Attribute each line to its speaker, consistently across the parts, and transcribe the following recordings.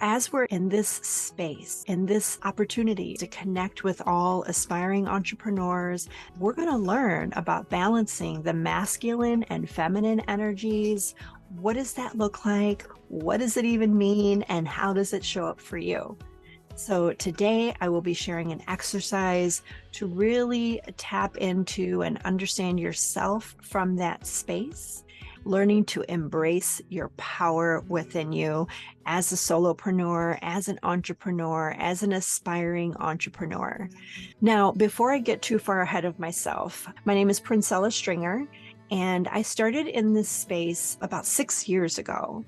Speaker 1: As we're in this space, in this opportunity to connect with all aspiring entrepreneurs, we're going to learn about balancing the masculine and feminine energies. What does that look like? What does it even mean? And how does it show up for you? So today I will be sharing an exercise to really tap into and understand yourself from that space, learning to embrace your power within you as a solopreneur, as an entrepreneur, as an aspiring entrepreneur. Now, before I get too far ahead of myself, my name is Princella Stringer, and I started in this space about 6 years ago.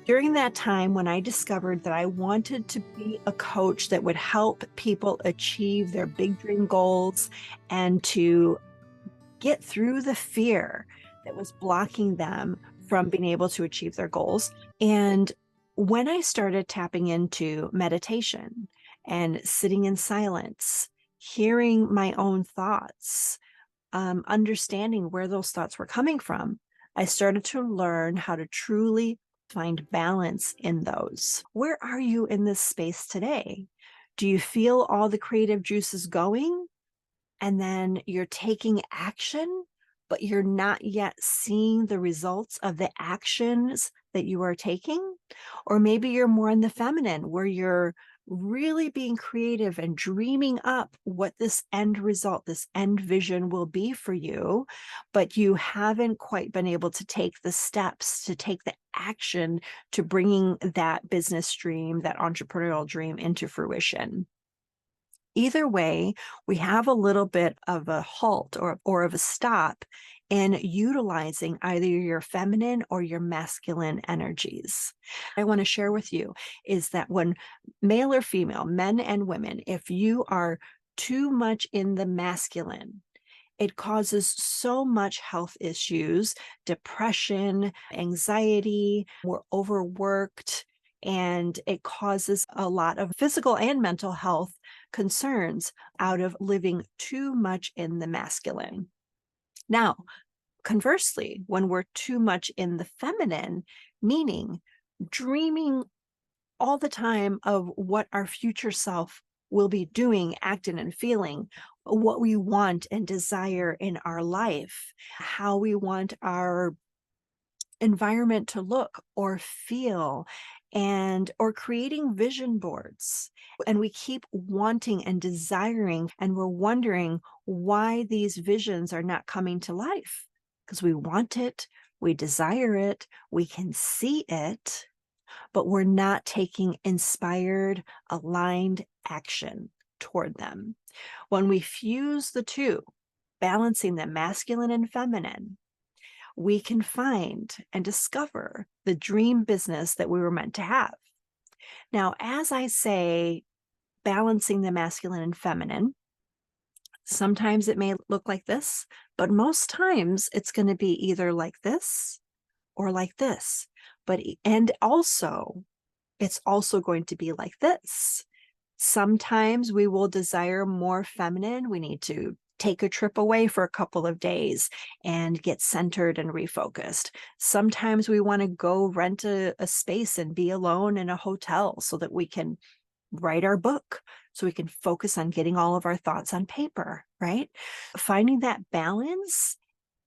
Speaker 1: During that time, when I discovered that I wanted to be a coach that would help people achieve their big dream goals and to get through the fear that was blocking them from being able to achieve their goals. And when I started tapping into meditation and sitting in silence, hearing my own thoughts, understanding where those thoughts were coming from, I started to learn how to truly find balance in those. Where are you in this space today? Do you feel all the creative juices going? And then you're taking action, but you're not yet seeing the results of the actions that you are taking? Or maybe you're more in the feminine, where you're really being creative and dreaming up what this end result, this end vision will be for you, but you haven't quite been able to take the steps, to take the action to bringing that business dream, that entrepreneurial dream into fruition. Either way, we have a little bit of a halt or of a stop in utilizing either your feminine or your masculine energies. I want to share with you is that when male or female, men and women, if you are too much in the masculine, it causes so much health issues, depression, anxiety, we're overworked, and it causes a lot of physical and mental health concerns out of living too much in the masculine. Now, conversely, when we're too much in the feminine, meaning dreaming all the time of what our future self will be doing, acting, and feeling, what we want and desire in our life, how we want our environment to look or feel, and or creating vision boards, and we keep wanting and desiring, and we're wondering why these visions are not coming to life, because we want it, we desire it, we can see it, but we're not taking inspired, aligned action toward them. When we fuse the two, balancing the masculine and feminine, we can find and discover the dream business that we were meant to have. Now, as I say, balancing the masculine and feminine, sometimes it may look like this, but most times it's going to be either like this or like this. And also, it's also going to be like this. Sometimes we will desire more feminine. We need to take a trip away for a couple of days and get centered and refocused. Sometimes we want to go rent a space and be alone in a hotel so that we can write our book, so we can focus on getting all of our thoughts on paper, right? Finding that balance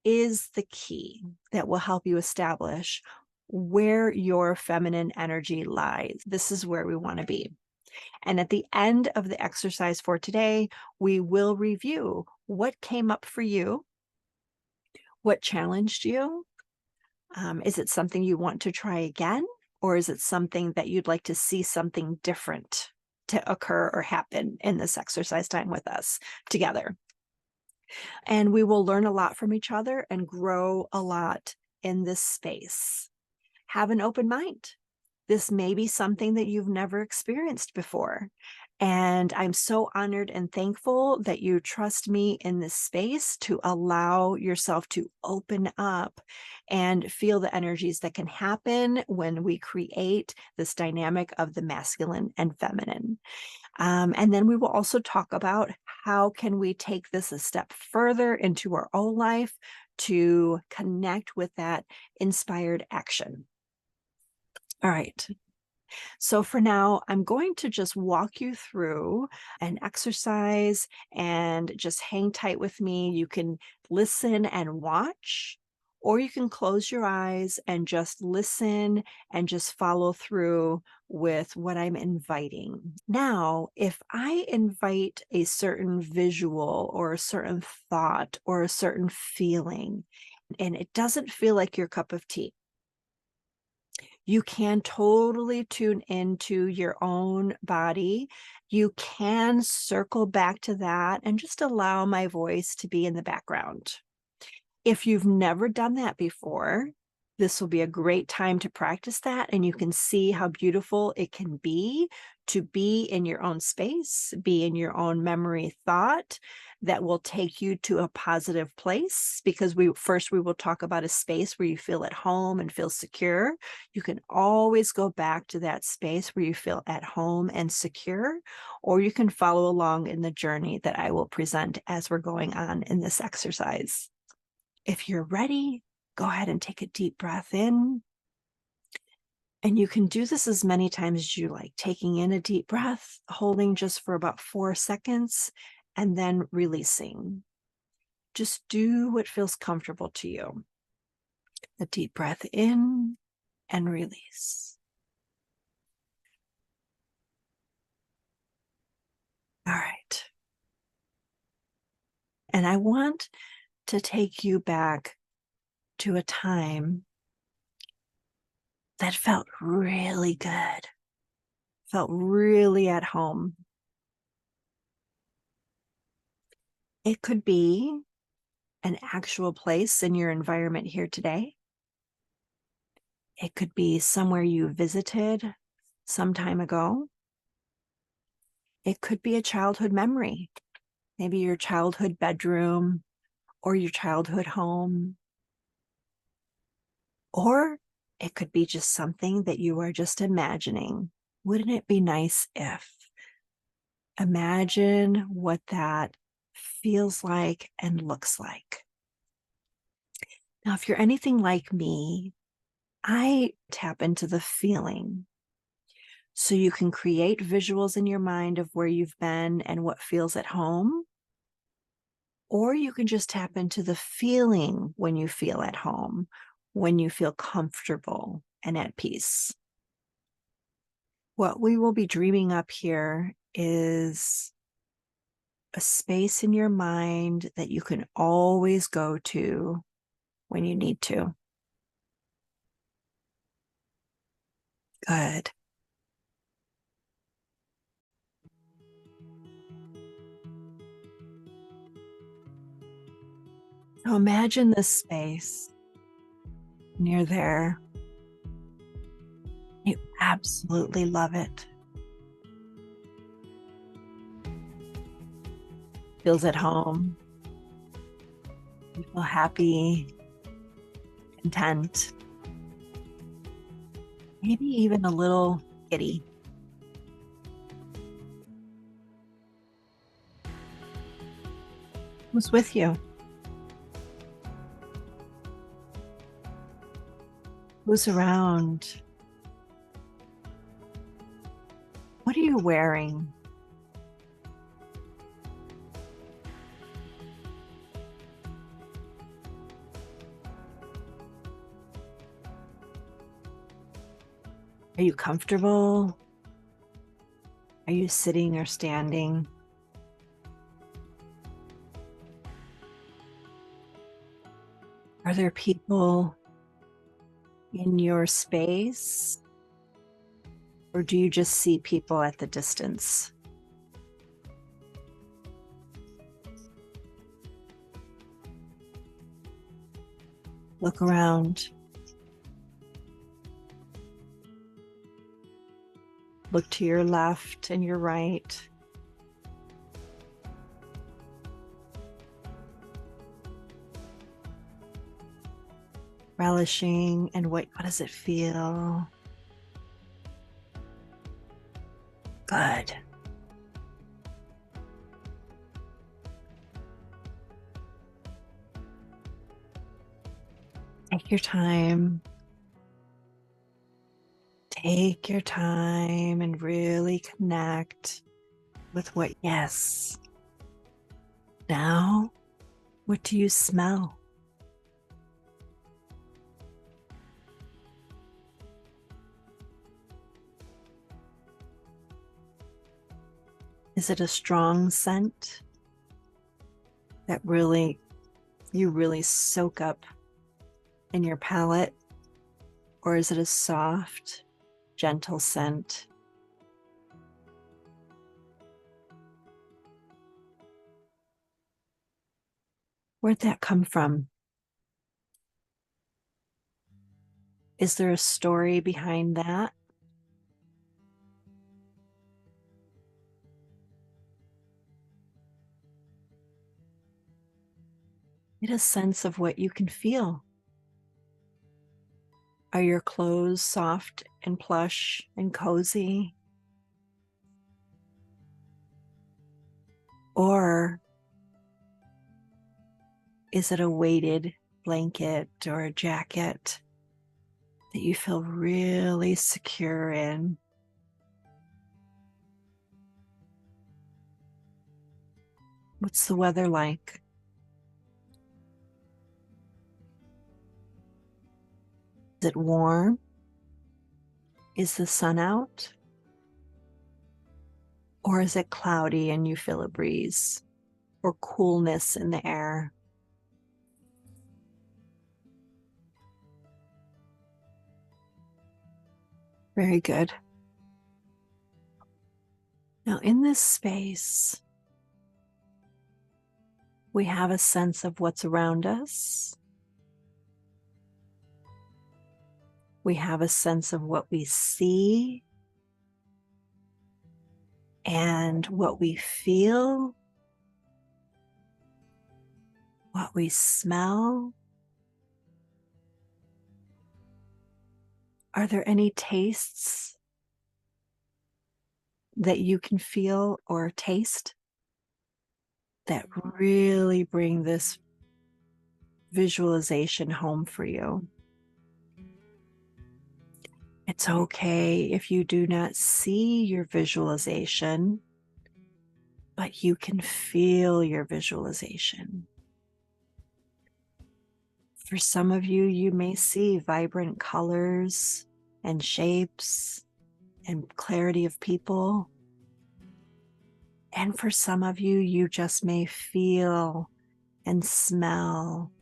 Speaker 1: is the key that will help you establish where your feminine energy lies. This is where we want to be. And at the end of the exercise for today, we will review what came up for you, what challenged you. Is it something you want to try again? Or is it something that you'd like to see something different to occur or happen in this exercise time with us together? And we will learn a lot from each other and grow a lot in this space. Have an open mind. This may be something that you've never experienced before. And I'm so honored and thankful that you trust me in this space to allow yourself to open up and feel the energies that can happen when we create this dynamic of the masculine and feminine. And then we will also talk about how can we take this a step further into our own life to connect with that inspired action. All right. So for now, I'm going to just walk you through an exercise and just hang tight with me. You can listen and watch, or you can close your eyes and just listen and just follow through with what I'm inviting. Now, if I invite a certain visual or a certain thought or a certain feeling, and it doesn't feel like your cup of tea, you can totally tune into your own body. You can circle back to that and just allow my voice to be in the background. If you've never done that before, this will be a great time to practice that, and you can see how beautiful it can be to be in your own space, be in your own memory thought that will take you to a positive place. Because we will talk about a space where you feel at home and feel secure. You can always go back to that space where you feel at home and secure, or you can follow along in the journey that I will present as we're going on in this exercise. If you're ready, go ahead and take a deep breath in. And you can do this as many times as you like, taking in a deep breath, holding just for about 4 seconds, and then releasing. Just do what feels comfortable to you. A deep breath in and release. All right. And I want to take you back to a time that felt really good, felt really at home. It could be an actual place in your environment here today. It could be somewhere you visited some time ago. It could be a childhood memory, maybe your childhood bedroom or your childhood home. Or it could be just something that you are just imagining. Wouldn't it be nice if? Imagine what that feels like and looks like. Now, if you're anything like me, I tap into the feeling. So you can create visuals in your mind of where you've been and what feels at home. Or you can just tap into the feeling when you feel at home, when you feel comfortable and at peace. What we will be dreaming up here is a space in your mind that you can always go to when you need to. Good. So imagine this space near there. You absolutely love it. Feels at home. You feel happy, content, maybe even a little giddy. Who's with you? Who's around? What are you wearing? Are you comfortable? Are you sitting or standing? Are there people in your space? Or do you just see people at the distance? Look around. Look to your left and your right. Relishing, and what does it feel? Good. Take your time Take your time and really connect with what, yes. Now, what do you smell? Is it a strong scent that you really soak up in your palate? Or is it a soft, gentle scent? Where'd that come from? Is there a story behind that? Get a sense of what you can feel. Are your clothes soft and plush and cozy? Or is it a weighted blanket or a jacket that you feel really secure in? What's the weather like? Is it warm? Is the sun out? Or is it cloudy and you feel a breeze or coolness in the air? Very good. Now, in this space, we have a sense of what's around us. We have a sense of what we see and what we feel, what we smell. Are there any tastes that you can feel or taste that really bring this visualization home for you? It's okay if you do not see your visualization, but you can feel your visualization. For some of you, you may see vibrant colors and shapes and clarity of people. And for some of you, you just may feel and smell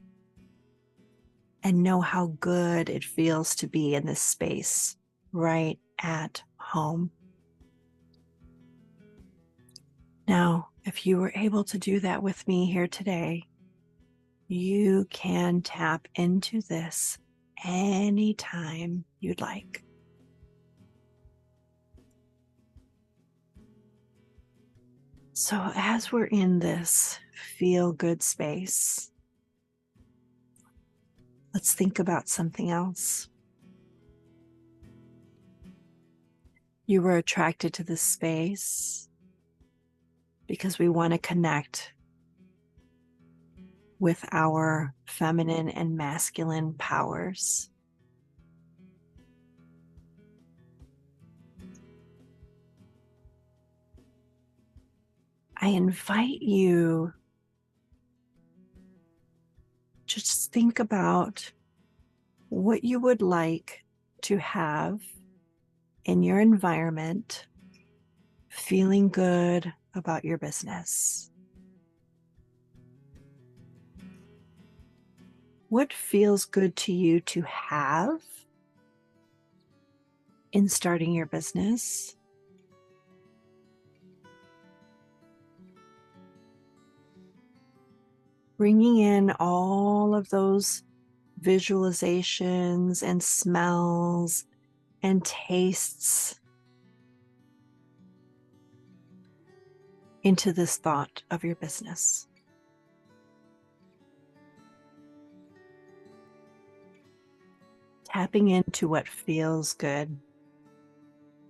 Speaker 1: and know how good it feels to be in this space right at home. Now, if you were able to do that with me here today, you can tap into this anytime you'd like. So as we're in this feel-good space, let's think about something else. You were attracted to this space because we want to connect with our feminine and masculine powers. I invite you to just think about what you would like to have in your environment, feeling good about your business. What feels good to you to have in starting your business? Bringing in all of those visualizations and smells and tastes into this thought of your business. Tapping into what feels good,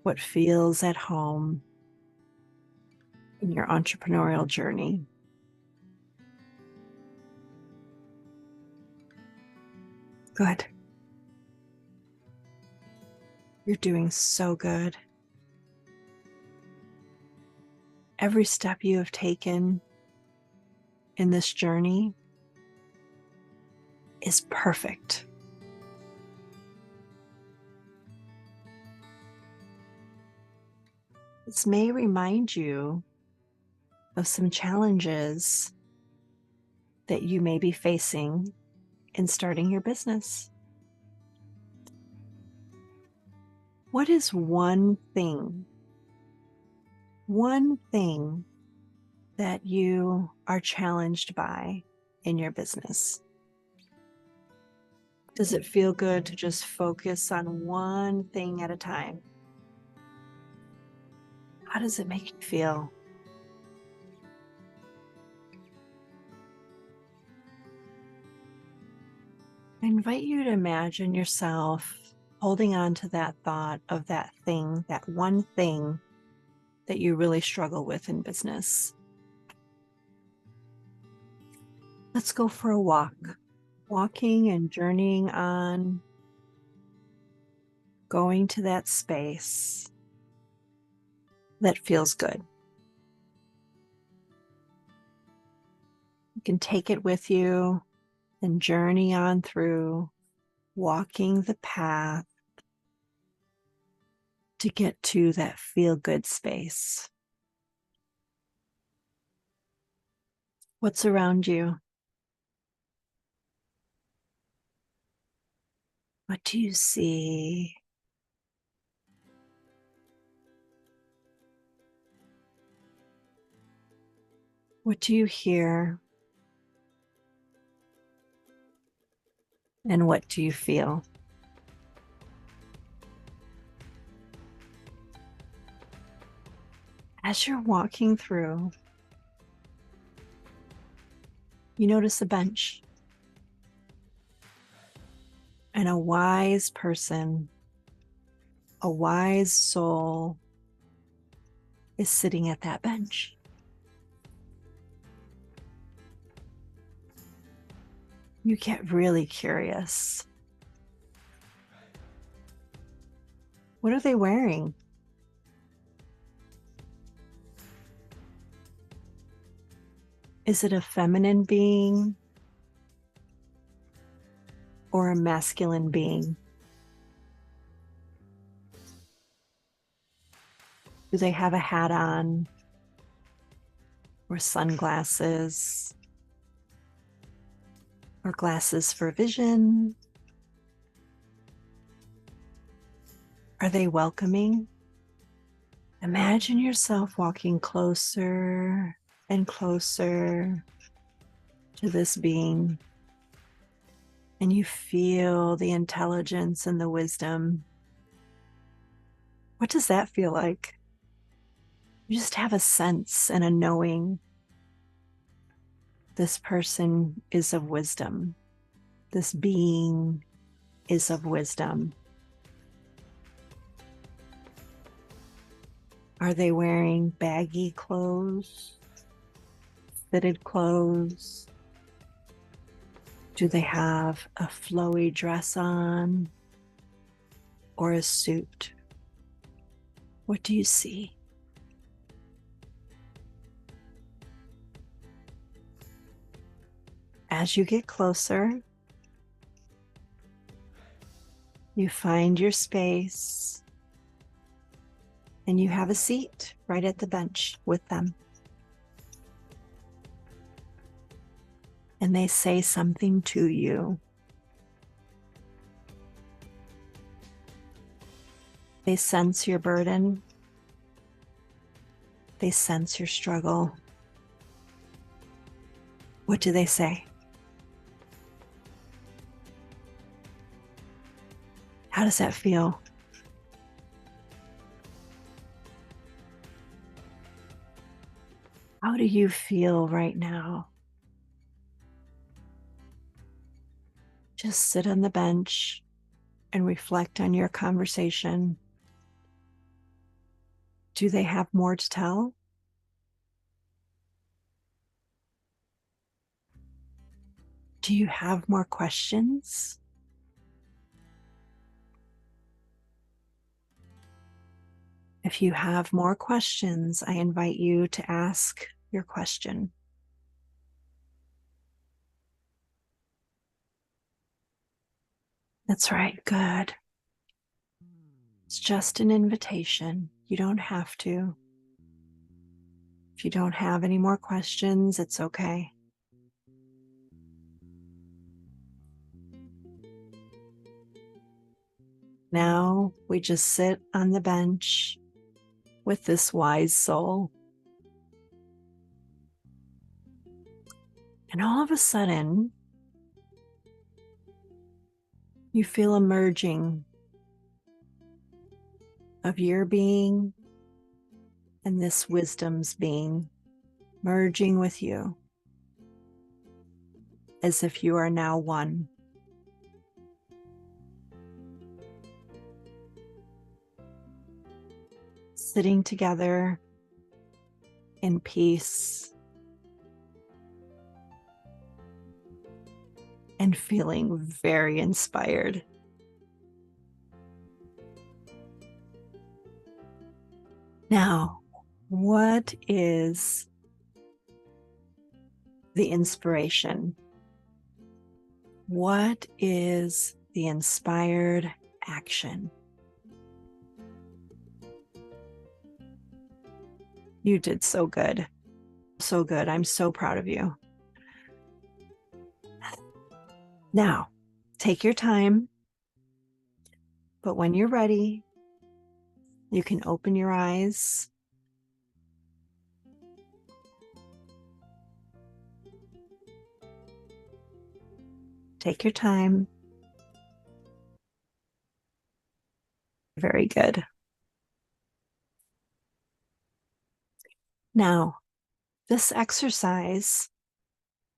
Speaker 1: what feels at home in your entrepreneurial journey. Good. You're doing so good. Every step you have taken in this journey is perfect. This may remind you of some challenges that you may be facing in starting your business. What is one thing that you are challenged by in your business? Does it feel good to just focus on one thing at a time? How does it make you feel? I invite you to imagine yourself holding on to that thought of that thing, that one thing that you really struggle with in business. Let's go for a walk. Walking and journeying on, going to that space that feels good. You can take it with you and journey on through, walking the path to get to that feel-good space. What's around you? What do you see? What do you hear? And what do you feel? As you're walking through, you notice a bench and a wise person, a wise soul is sitting at that bench. You get really curious. What are they wearing? Is it a feminine being or a masculine being? Do they have a hat on or sunglasses or glasses for vision? Are they welcoming? Imagine yourself walking closer and closer to this being, and you feel the intelligence and the wisdom. What does that feel like? You just have a sense and a knowing. This person is of wisdom. This being is of wisdom. Are they wearing baggy clothes, fitted clothes? Do they have a flowy dress on or a suit? What do you see? As you get closer, you find your space and you have a seat right at the bench with them. And they say something to you. They sense your burden. They sense your struggle. What do they say? How does that feel? How do you feel right now? Just sit on the bench and reflect on your conversation. Do they have more to tell? Do you have more questions? If you have more questions, I invite you to ask your question. That's right. Good. It's just an invitation. You don't have to. If you don't have any more questions, it's okay. Now we just sit on the bench with this wise soul. And all of a sudden, you feel a merging of your being and this wisdom's being merging with you as if you are now one. Sitting together in peace and feeling very inspired. Now, what is the inspiration? What is the inspired action? You did so good. So good. I'm so proud of you. Now, take your time, but when you're ready, you can open your eyes. Take your time. Very good. Now, this exercise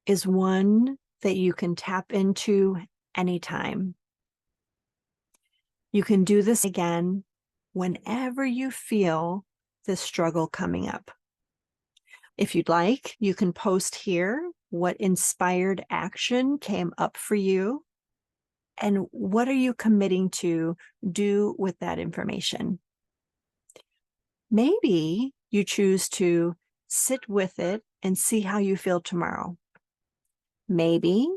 Speaker 1: is one that you can tap into anytime. You can do this again whenever you feel this struggle coming up. If you'd like, you can post here what inspired action came up for you and what are you committing to do with that information. Maybe you choose to sit with it and see how you feel tomorrow. Maybe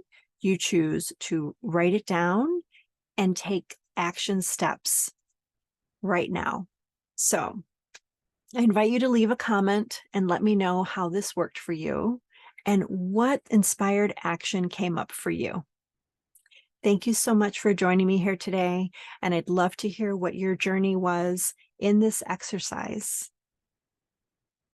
Speaker 1: you choose to write it down and take action steps right now. So I invite you to leave a comment and let me know how this worked for you and what inspired action came up for you. Thank you so much for joining me here today, and I'd love to hear what your journey was in this exercise.